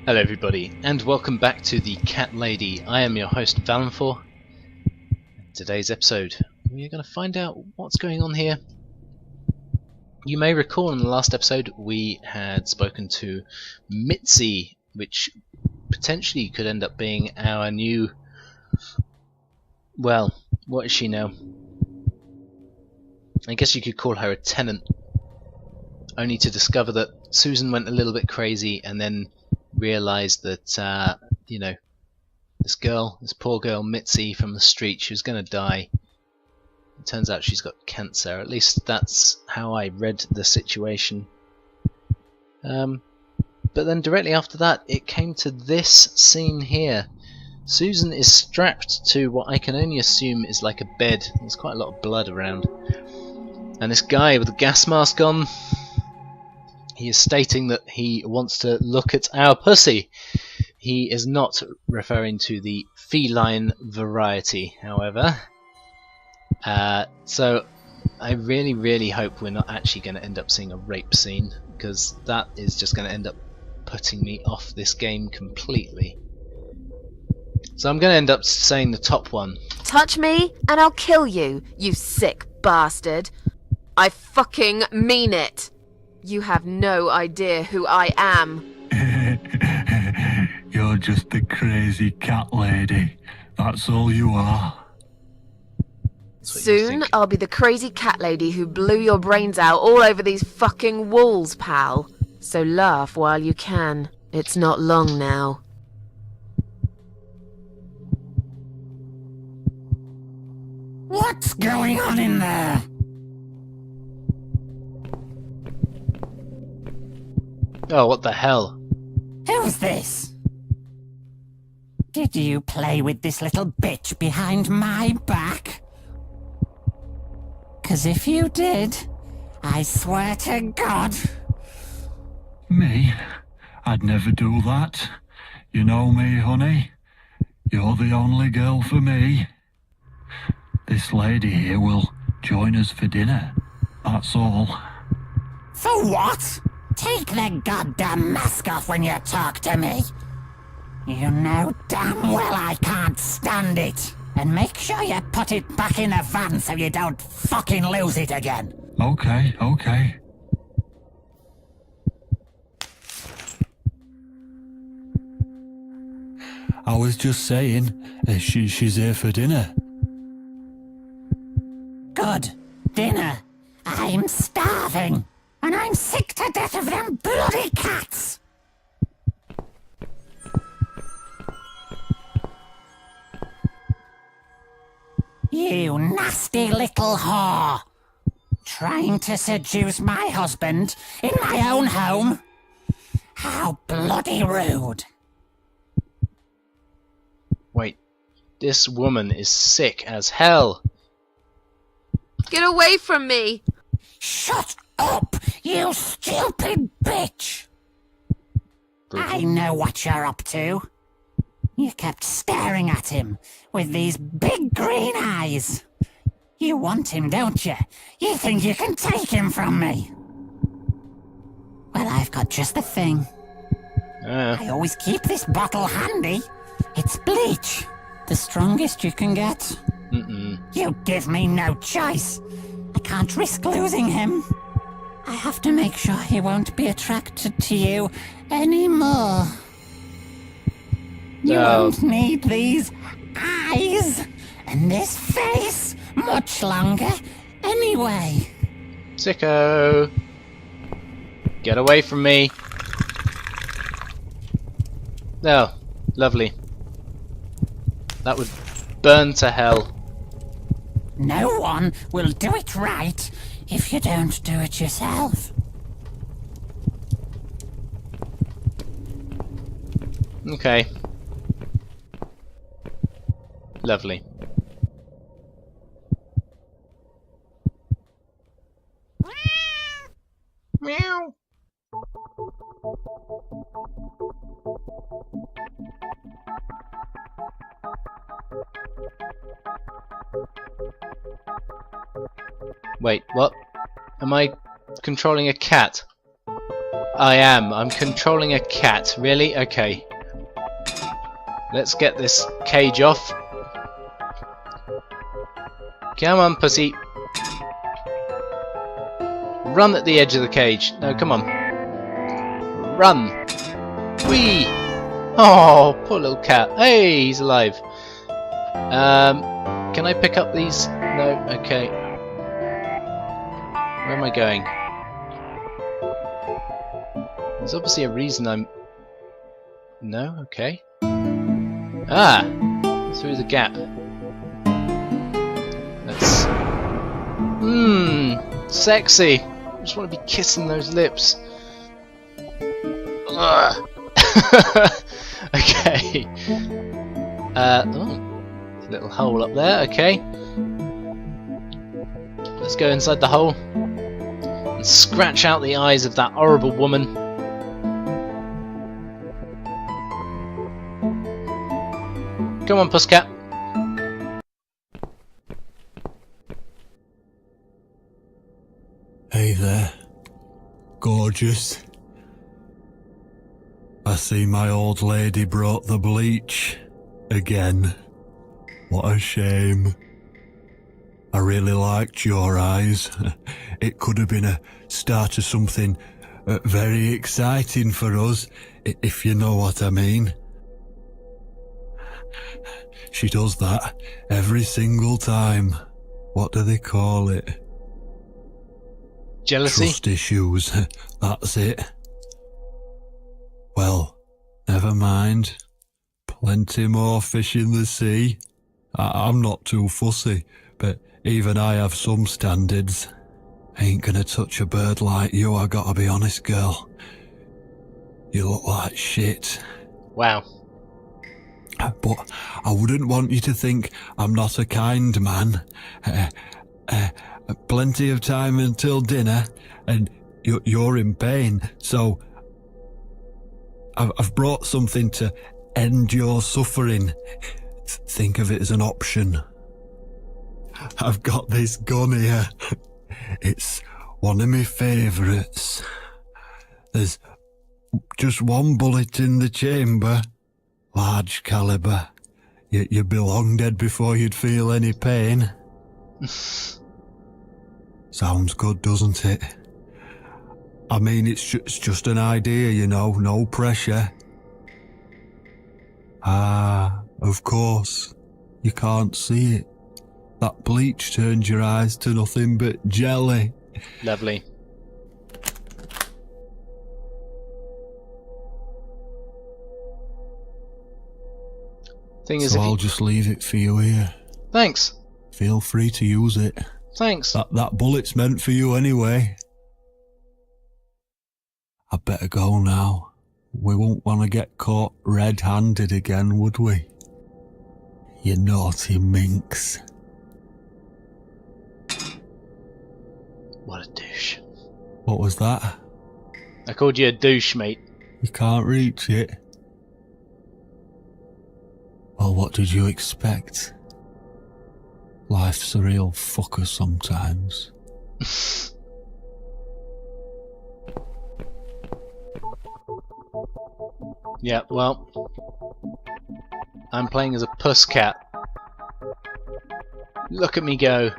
Hello everybody, and welcome back to the Cat Lady. I am your host Valenfor. In today's episode, we are going to find out what's going on here. You may recall in the last episode we had spoken to Mitzi, which potentially could end up being our new... well, what is she now? I guess you could call her a tenant. Only to discover that Susan went a little bit crazy and then realised that, you know, this poor girl, Mitzi from the street, she was going to die. It turns out she's got cancer. At least that's how I read the situation. But then directly after that, it came to this scene here. Susan is strapped to what I can only assume is like a bed. There's quite a lot of blood around. And this guy with a gas mask on, he is stating that he wants to look at our pussy. He is not referring to the feline variety, however. So I really hope we're not actually going to end up seeing a rape scene, because that is just going to end up putting me off this game completely. So I'm going to end up saying the top one. Touch me and I'll kill you, you sick bastard. I fucking mean it. You have no idea who I am. You're just a crazy cat lady. That's all you are. Soon I'll be the crazy cat lady who blew your brains out all over these fucking walls, pal. So laugh while you can. It's not long now. What's going on in there? Oh, what the hell? Who's this? Did you play with this little bitch behind my back? 'Cause if you did, I swear to God... Me? I'd never do that. You know me, honey. You're the only girl for me. This lady here will join us for dinner. That's all. For what? Take the goddamn mask off when you talk to me. You know damn well I can't stand it. And make sure you put it back in the van so you don't fucking lose it again. Okay. I was just saying, she's here for dinner. Good. Dinner. I'm starving. And I'm sick to death of them bloody cats! You nasty little whore! Trying to seduce my husband in my own home? How bloody rude! Wait, this woman is sick as hell. Get away from me! Shut up, you stupid bitch! I know what you're up to. You kept staring at him with these big green eyes. You want him, don't you? You think you can take him from me? Well, I've got just the thing. I always keep this bottle handy. It's bleach. The strongest you can get. You give me no choice. I can't risk losing him. I have to make sure he won't be attracted to you anymore. You won't need these eyes and this face much longer anyway. Sicko! Get away from me! Oh, lovely. That would burn to hell. No one will do it right if you don't do it yourself. Okay. Lovely. Meow. Wait, what? Am I controlling a cat? I am. I'm controlling a cat. Really? Okay. Let's get this cage off. Come on, pussy. Run at the edge of the cage. No, come on. Run. Whee! Oh, poor little cat. Hey, he's alive. Can I pick up these? No? Okay. Where am I going? There's obviously a reason I'm... No? Okay. Ah! Through the gap. That's... sexy! I just want to be kissing those lips. Ugh. Okay. Oh, little hole up there. Okay. Let's go inside the hole and scratch out the eyes of that horrible woman. Come on, Pusscat. Hey there, gorgeous. I see my old lady brought the bleach again. What a shame. I really liked your eyes. It could have been a start of something very exciting for us, if you know what I mean. She does that every single time. What do they call it? Jealousy? Trust issues. That's it. Well, never mind. Plenty more fish in the sea. I'm not too fussy, but even I have some standards. Ain't gonna touch a bird like you, I gotta be honest, girl. You look like shit. Wow. But I wouldn't want you to think I'm not a kind man. Plenty of time until dinner, and you're in pain, so I've brought something to end your suffering. Think of it as an option. I've got this gun here. It's one of my favourites. There's just one bullet in the chamber. Large caliber. You'd be long dead before you'd feel any pain. Sounds good, doesn't it? I mean, it's just an idea, you know, no pressure. Ah, of course. You can't see it. That bleach turns your eyes to nothing but jelly. Lovely. Thing is, so I'll just leave it for you here. Thanks. Feel free to use it. Thanks. That bullet's meant for you anyway. I'd better go now. We won't want to get caught red-handed again, would we? You naughty minx. What a douche. What was that? I called you a douche, mate. You can't reach it. Well, what did you expect? Life's a real fucker sometimes. Yeah, well, I'm playing as a puss cat. Look at me go.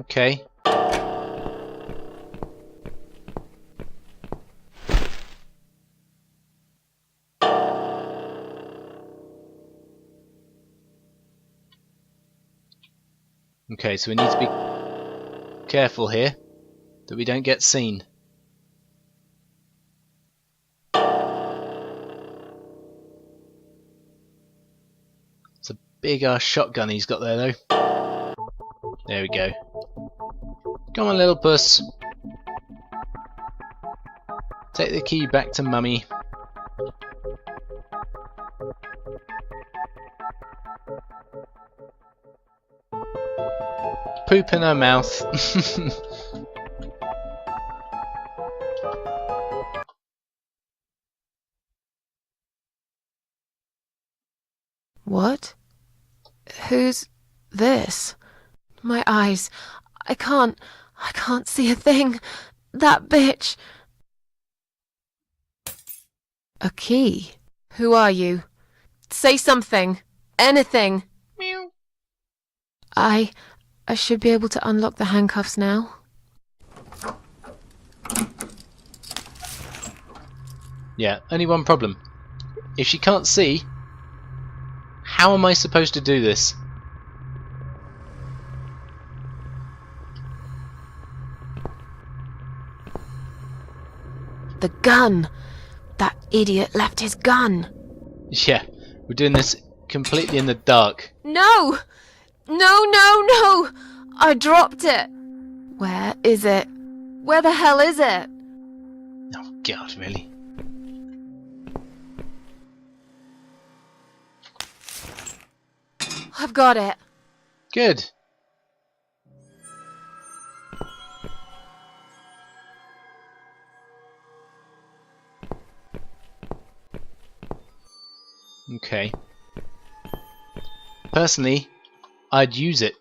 Okay. Okay, so we need to be careful here that we don't get seen. It's a big ass shotgun he's got there though. There we go. Come on, little puss. Take the key back to mummy. Poop in her mouth. What? Who's this? My eyes. I can't. I can't see a thing. That bitch. A key? Who are you? Say something. Anything. Meow. I should be able to unlock the handcuffs now. Yeah, only one problem. If she can't see, how am I supposed to do this? The gun! That idiot left his gun! Yeah, we're doing this completely in the dark. No! No, no, no! I dropped it! Where is it? Where the hell is it? Oh god, really? I've got it. Good. Okay. Personally, I'd use it.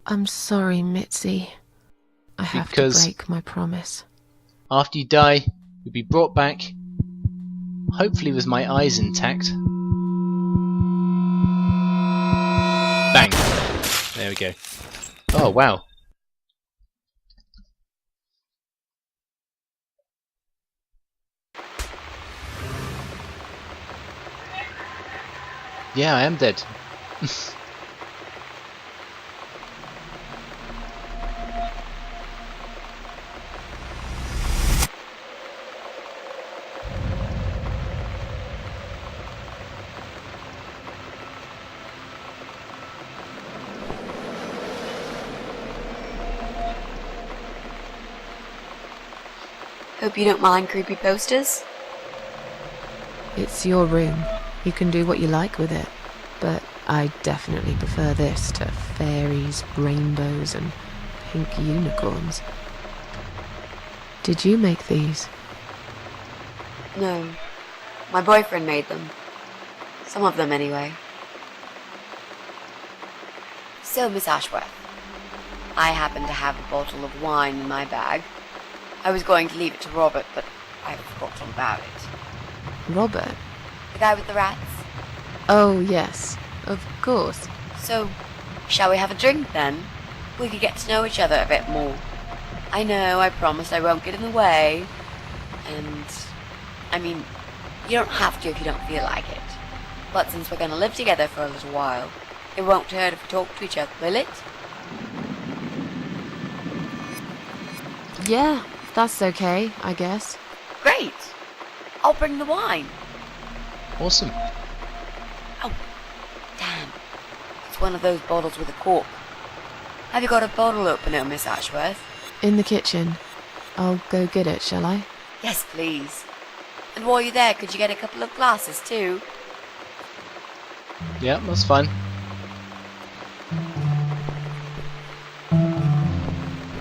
I'm sorry, Mitzi. I have to break my promise. After you die, you'll be brought back, hopefully with my eyes intact. Bang! There we go. Oh, wow. Yeah, I am dead. Hope you don't mind creepy posters. It's your room. You can do what you like with it. But I definitely prefer this to fairies, rainbows, and pink unicorns. Did you make these? No. My boyfriend made them. Some of them, anyway. So, Miss Ashworth, I happen to have a bottle of wine in my bag. I was going to leave it to Robert, but I forgot all about it. Robert? The guy with the rats? Oh, yes. Of course. So, shall we have a drink, then? We could get to know each other a bit more. I know, I promised I won't get in the way. And, I mean, you don't have to if you don't feel like it. But since we're going to live together for a little while, it won't hurt if we talk to each other, will it? Yeah, that's okay, I guess. Great! I'll bring the wine. Awesome. Oh, damn. It's one of those bottles with a cork. Have you got a bottle opener, Miss Ashworth? In the kitchen. I'll go get it, shall I? Yes, please. And while you're there, could you get a couple of glasses, too? Yeah, that's fine.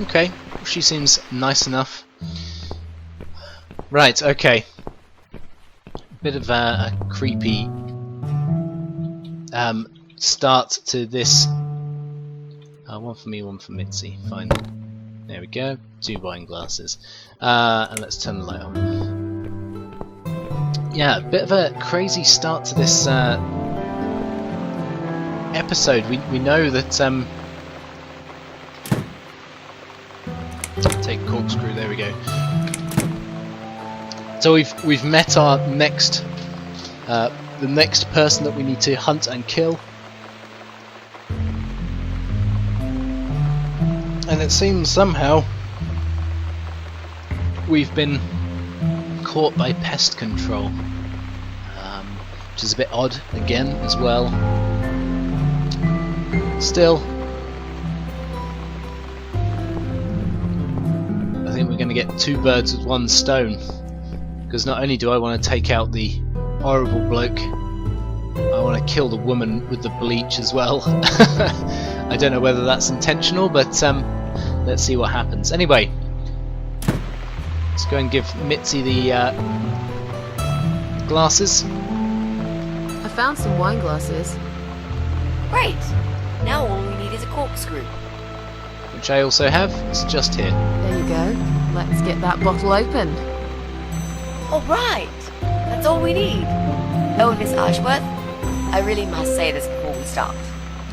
Okay, she seems nice enough. Right, okay. Bit of a creepy start to this. One for me, one for Mitzi. Fine. There we go. 2 wine glasses. And let's turn the light on. Yeah, a bit of a crazy start to this episode. We know that take corkscrew. There we go. So we've met our next the next person that we need to hunt and kill, and it seems somehow we've been caught by pest control, which is a bit odd again as well. Still, I think we're going to get 2 birds with 1 stone, because not only do I want to take out the horrible bloke, I want to kill the woman with the bleach as well. I don't know whether that's intentional, but let's see what happens. Anyway, let's go and give Mitzi the glasses. I found some wine glasses. Great! Now all we need is a corkscrew. which I also have. It's just here. There you go. Let's get that bottle open. All right, that's all we need. Oh, and Miss Ashworth, I really must say this before we start.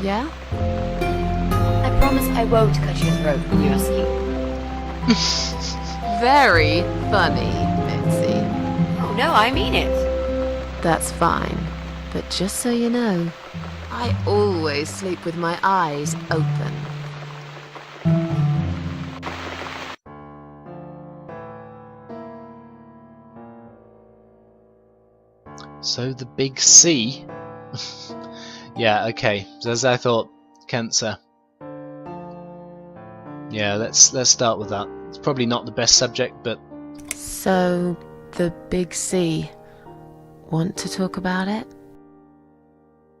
Yeah? I promise I won't cut your throat when you're asleep. Very funny, Mitzi. Oh no, I mean it. That's fine. But just so you know, I always sleep with my eyes open. So the big C. Yeah, okay. So as I thought, cancer. Yeah, let's start with that. It's probably not the best subject, but So, the big C. Want to talk about it?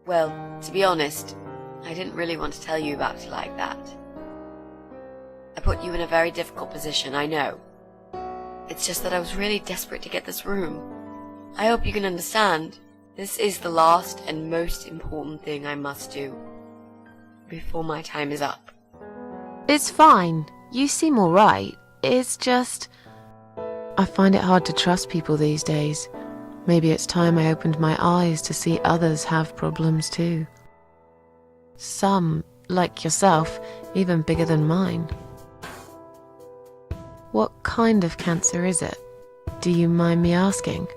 Well, to be honest, I didn't really want to tell you about it like that. I put you in a very difficult position, I know. It's just that I was really desperate to get this room. I hope you can understand. This is the last and most important thing I must do before my time is up. It's fine. You seem alright. It's just... I find it hard to trust people these days. Maybe it's time I opened my eyes to see others have problems too. Some, like yourself, even bigger than mine. What kind of cancer is it? Do you mind me asking?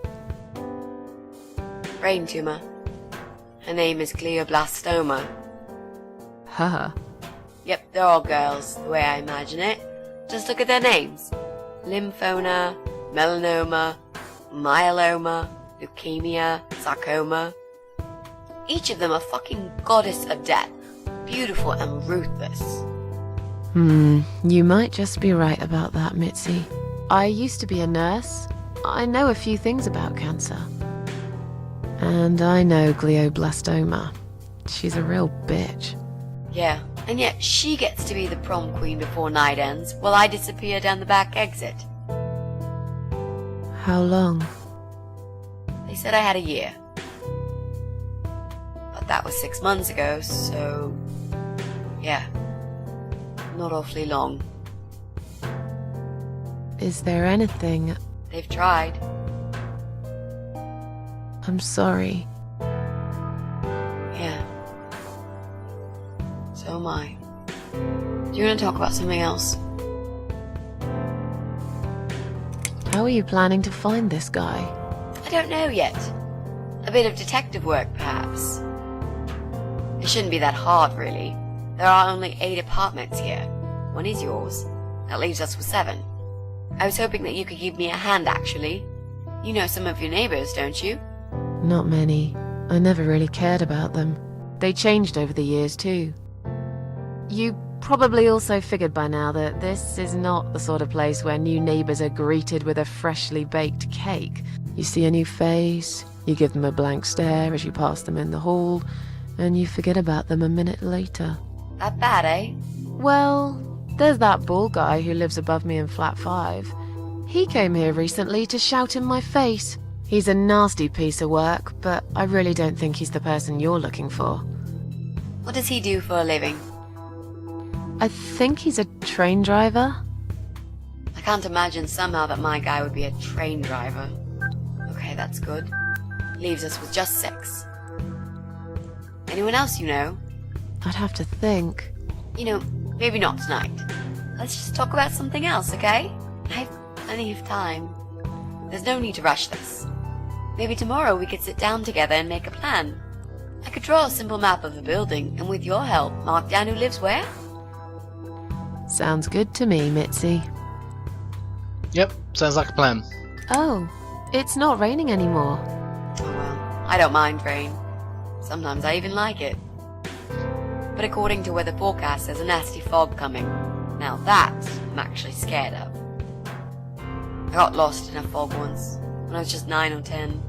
Brain tumor. Her name is glioblastoma. Her. Yep, they're all girls, the way I imagine it. Just look at their names. Lymphoma, melanoma, myeloma, leukemia, sarcoma. Each of them a fucking goddess of death. Beautiful and ruthless. You might just be right about that, Mitzi. I used to be a nurse. I know a few things about cancer. And I know glioblastoma. She's a real bitch. Yeah, and yet she gets to be the prom queen before night ends, while I disappear down the back exit. How long? They said I had a year. But that was 6 months ago, so... yeah. Not awfully long. Is there anything... They've tried. I'm sorry. Yeah. So am I. Do you want to talk about something else? How are you planning to find this guy? I don't know yet. A bit of detective work, perhaps. It shouldn't be that hard, really. There are only 8 apartments here. 1 is yours. That leaves us with 7. I was hoping that you could give me a hand, actually. You know some of your neighbors, don't you? Not many. I never really cared about them. They changed over the years, too. You probably also figured by now that this is not the sort of place where new neighbors are greeted with a freshly baked cake. You see a new face, you give them a blank stare as you pass them in the hall, and you forget about them a minute later. That bad, eh? Well, there's that bald guy who lives above me in flat 5. He came here recently to shout in my face. He's a nasty piece of work, but I really don't think he's the person you're looking for. What does he do for a living? I think he's a train driver. I can't imagine somehow that my guy would be a train driver. Okay, that's good. Leaves us with just 6. Anyone else you know? I'd have to think. You know, maybe not tonight. Let's just talk about something else, okay? I have plenty of time. There's no need to rush this. Maybe tomorrow we could sit down together and make a plan. I could draw a simple map of the building, and with your help, mark down who lives where. Sounds good to me, Mitzi. yep, sounds like a plan. Oh, it's not raining anymore. Oh well, I don't mind rain. Sometimes I even like it. But according to weather forecast, there's a nasty fog coming. Now that I'm actually scared of. I got lost in a fog once, when I was just 9 or 10.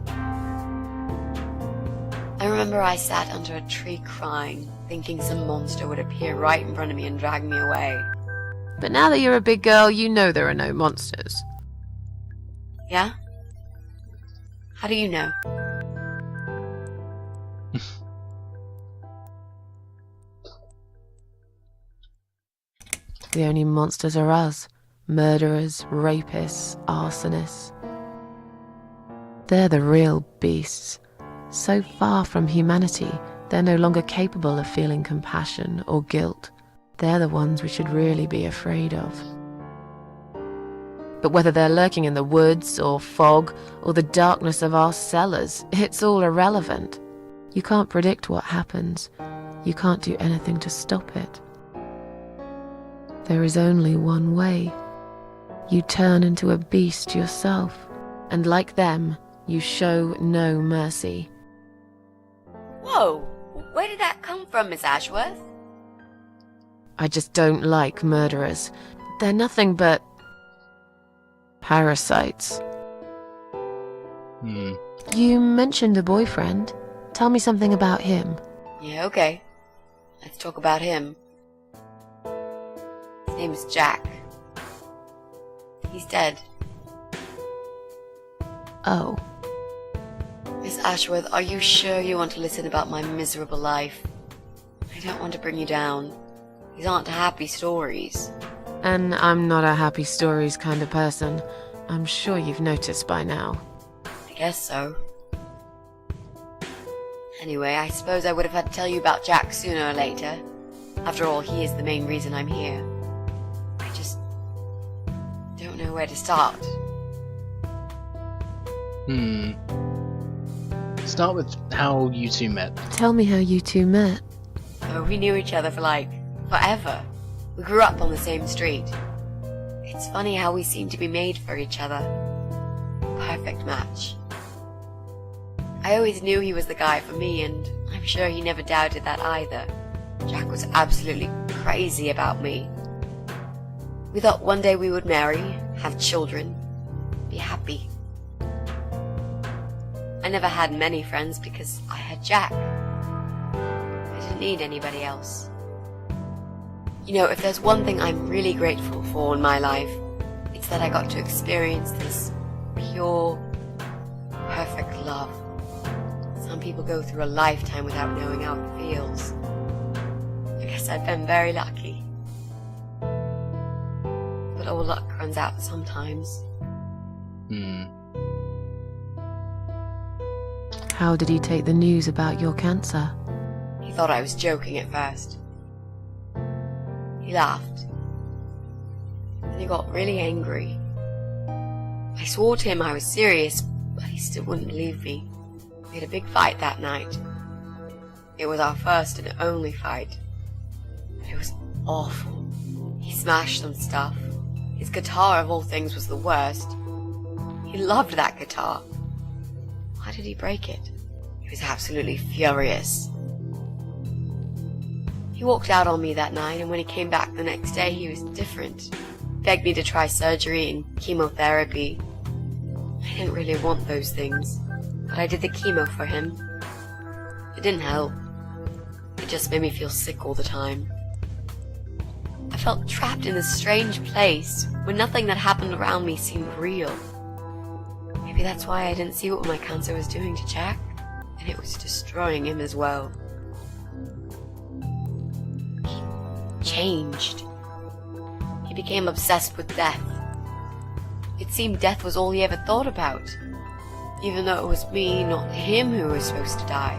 I remember I sat under a tree crying, thinking some monster would appear right in front of me and drag me away. But now that you're a big girl, you know there are no monsters. Yeah? How do you know? The only monsters are us. Murderers, rapists, arsonists. They're the real beasts. So far from humanity, they're no longer capable of feeling compassion or guilt. They're the ones we should really be afraid of. But whether they're lurking in the woods or fog or the darkness of our cellars, it's all irrelevant. You can't predict what happens. You can't do anything to stop it. There is only one way. You turn into a beast yourself, and like them, you show no mercy. Whoa! Where did that come from, Miss Ashworth? I just don't like murderers. They're nothing but parasites. You mentioned a boyfriend. Tell me something about him. Yeah, okay. Let's talk about him. His name is Jack. He's dead. Oh. Miss Ashworth, are you sure you want to listen about my miserable life? I don't want to bring you down. These aren't happy stories. And I'm not a happy stories kind of person. I'm sure you've noticed by now. I guess so. Anyway, I suppose I would have had to tell you about Jack sooner or later. After all, he is the main reason I'm here. I just don't know where to start. Start with how you two met. Tell me how you two met. Oh, we knew each other for forever. We grew up on the same street. It's funny how we seem to be made for each other. Perfect match. I always knew he was the guy for me, and I'm sure he never doubted that either. Jack was absolutely crazy about me. We thought one day we would marry, have children, be happy. I never had many friends because I had Jack. I didn't need anybody else. You know, if there's one thing I'm really grateful for in my life, it's that I got to experience this pure, perfect love. Some people go through a lifetime without knowing how it feels. I guess I've been very lucky. But all luck runs out sometimes. How did he take the news about your cancer? He thought I was joking at first. He laughed. Then he got really angry. I swore to him I was serious, but he still wouldn't believe me. We had a big fight that night. It was our first and only fight. It was awful. He smashed some stuff. His guitar, of all things, was the worst. He loved that guitar. Why did he break it? He was absolutely furious. He walked out on me that night, and when he came back the next day, he was different. Begged me to try surgery and chemotherapy. I didn't really want those things, but I did the chemo for him. It didn't help. It just made me feel sick all the time. I felt trapped in this strange place where nothing that happened around me seemed real. Maybe that's why I didn't see what my cancer was doing to Jack, and it was destroying him as well. He changed. He became obsessed with death. It seemed death was all he ever thought about, even though it was me, not him, who was supposed to die.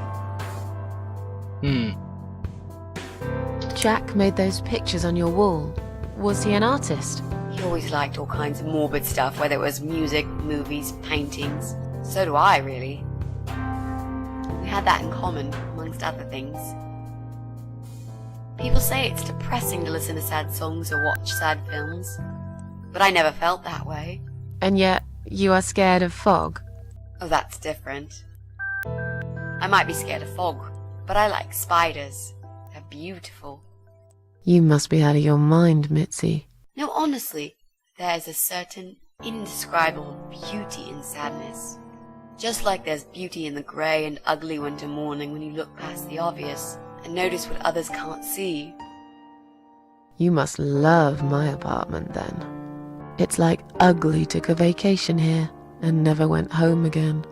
Jack made those pictures on your wall. Was he an artist? He always liked all kinds of morbid stuff, whether it was music, movies, paintings. So do I, really. We had that in common, amongst other things. People say it's depressing to listen to sad songs or watch sad films, but I never felt that way. And yet, you are scared of fog? Oh, that's different. I might be scared of fog, but I like spiders. They're beautiful. You must be out of your mind, Mitzi. No, honestly, there is a certain indescribable beauty in sadness. Just like there's beauty in the grey and ugly winter morning when you look past the obvious and notice what others can't see. You must love my apartment, then. It's like Ugly took a vacation here and never went home again.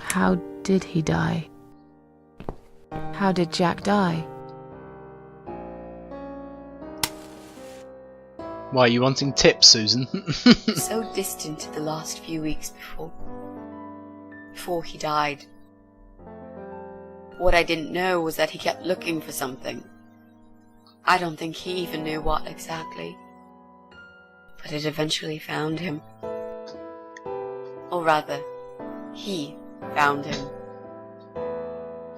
How did he die? How did Jack die? Why are you wanting tips, Susan? So distant to the last few weeks before he died. What I didn't know was that he kept looking for something. I don't think he even knew what exactly. But it eventually found him. Or rather, he found him.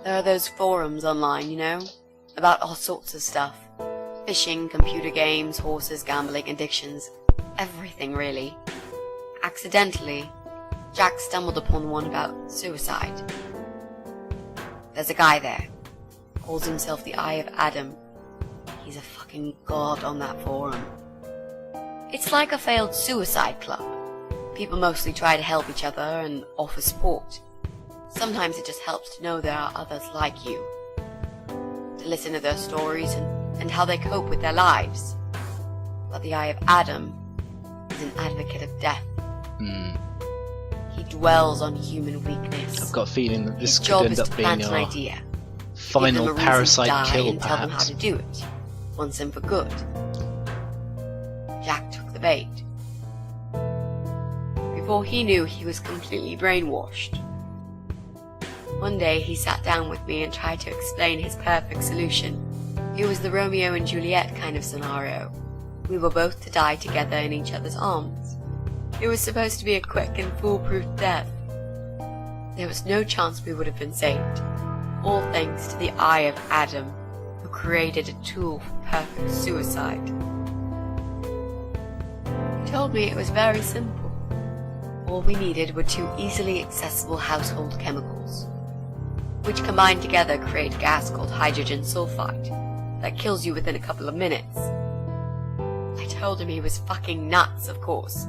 There are those forums online, you know, about all sorts of stuff. Fishing, computer games, horses, gambling, addictions. Everything, really. Accidentally, Jack stumbled upon one about suicide. There's a guy there. Calls himself the Eye of Adam. He's a fucking god on that forum. It's like a failed suicide club. People mostly try to help each other and offer support. Sometimes it just helps to know there are others like you. To listen to their stories and how they cope with their lives. But the Eye of Adam is an advocate of death. He dwells on human weakness. I've got a feeling that this His could job end is up to being plant an our idea. final Give them a reason to parasite die kill, and tell them how perhaps. to do it, once and for good. Jack took the bait. Before he knew, he was completely brainwashed. One day he sat down with me and tried to explain his perfect solution. It was the Romeo and Juliet kind of scenario. We were both to die together in each other's arms. It was supposed to be a quick and foolproof death. There was no chance we would have been saved. All thanks to the Eye of Adam, who created a tool for perfect suicide. He told me it was very simple. All we needed were 2 easily accessible household chemicals, which combined together create a gas called hydrogen sulfide that kills you within a couple of minutes. I told him he was fucking nuts, of course,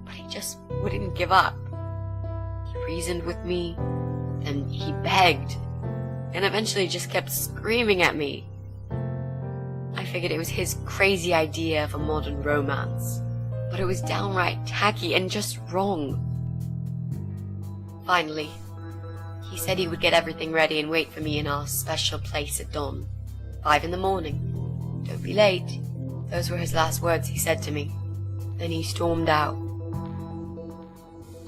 but he just wouldn't give up. He reasoned with me, then he begged, and eventually just kept screaming at me. I figured it was his crazy idea of a modern romance, but it was downright tacky and just wrong. Finally, he said he would get everything ready and wait for me in our special place at dawn. 5 in the morning. Don't be late. Those were his last words he said to me. Then he stormed out.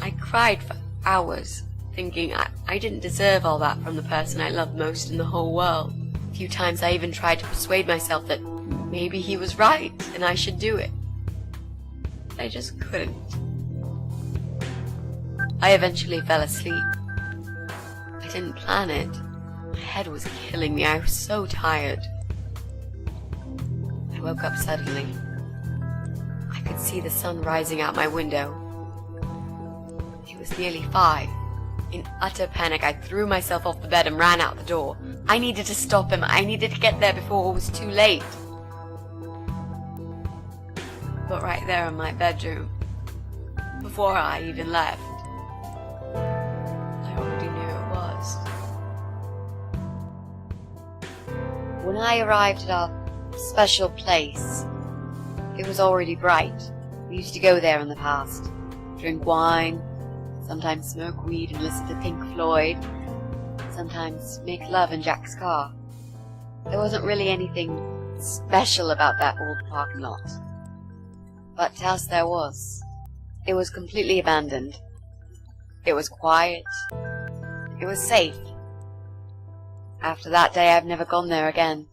I cried for hours, thinking I didn't deserve all that from the person I loved most in the whole world. A few times I even tried to persuade myself that maybe he was right and I should do it. But I just couldn't. I eventually fell asleep. I didn't plan it. My head was killing me. I was so tired. I woke up suddenly. I could see the sun rising out my window. It was nearly 5. In utter panic, I threw myself off the bed and ran out the door. I needed to stop him. I needed to get there before it was too late. But right there in my bedroom, before I even left, I already knew it was. When I arrived at our special place, it was already bright. We used to go there in the past, drink wine, sometimes smoke weed and listen to Pink Floyd, sometimes make love in Jack's car. There wasn't really anything special about that old parking lot. But to us there was. It was completely abandoned. It was quiet. It was safe. After that day, I've never gone there again.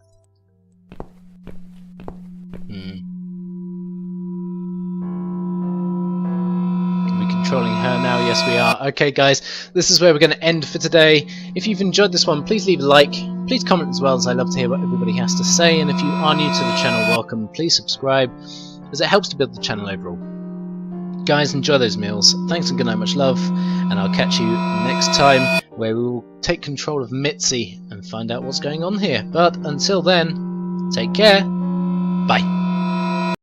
Are we controlling her now? Yes, we are. Okay, guys, this is where we're going to end for today. If you've enjoyed this one, please leave a like. Please comment as well, as I love to hear what everybody has to say. And if you are new to the channel, welcome. Please subscribe, as it helps to build the channel overall. Guys, enjoy those meals. Thanks and good night, much love, and I'll catch you next time, where we will take control of Mitzi and find out what's going on here. But until then, take care. Bye.